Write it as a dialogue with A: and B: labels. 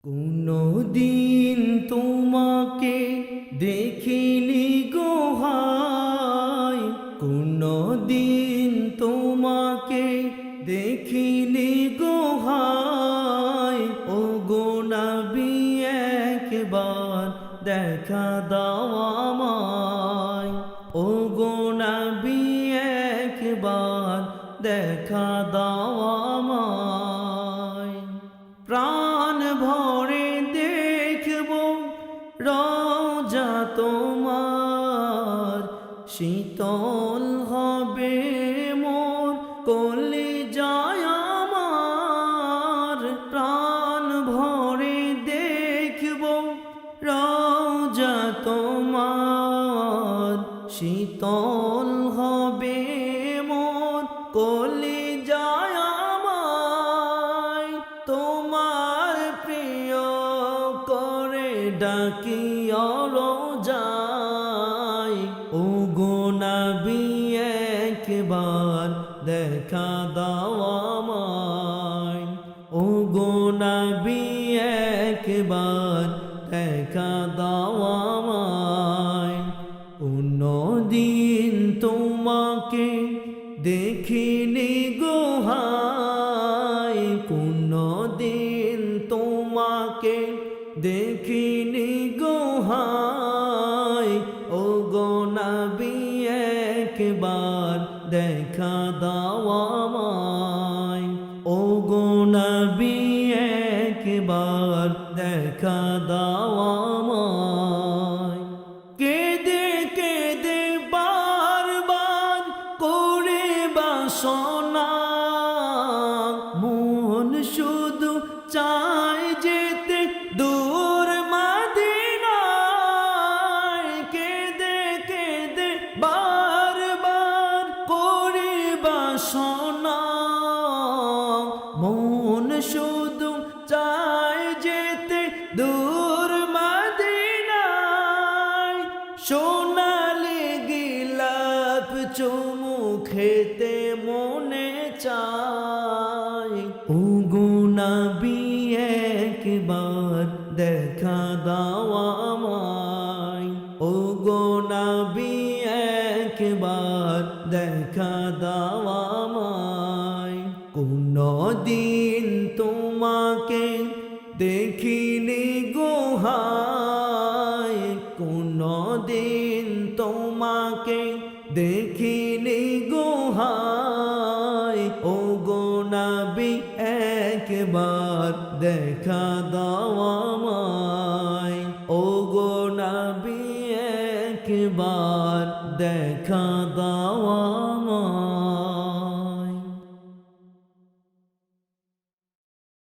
A: কোনো দিন তোমাকে দেখিনি গো হায়, কোনো দিন তোমাকে দেখিনি গো হায়। ও গো নবী একবার দেখা দাও আমায়, ও গো নবী একবার দেখা দাও আমায়। প্রাণ ভরে দেখব রওজা তোমার, শীতল হবে মোর কলিজায় আমার। প্রাণ ভরে দেখব রওজা তোমার, শীতল হবে মোর কলিজায় আমায়। তোমার প্রিয় করে ডাকি রোজায়, ও গো নবী একবার দেখা দাও আমায়, ও গো নবী একবার দেখা দাও আমায়। কোনদিন তোমাকে দেখিনি গো হায়, কোনদিন তোমাকে দেখিনি গো হায়। ও গো নবী একবার দেখা দাও আমায়, ও গো নবী একবার দেখা দাও আমায়। কেঁদে কেঁদে বারবার করে বাসনা, মন শুধু চায় যেতে দূর মদিনায়। কেঁদে কেঁদে বারবার করে বাসনা, মন শুধু চায় যেতে দূর মদিনায়। সোনালি গিলাপ চুমু খেতে মনে চায়, ও গো নবী একবার দেখা দাও আমায়, ও গো নবী একবার দেখা দাও আমায়। কোনদিন তোমাকে দেখিনি গো হায়, কোনদিন তোমাকে দেখিনি গো হায়। ও গো নবী একবার দেখা দাও আমায়, ও গো নবী একবার দেখা দাও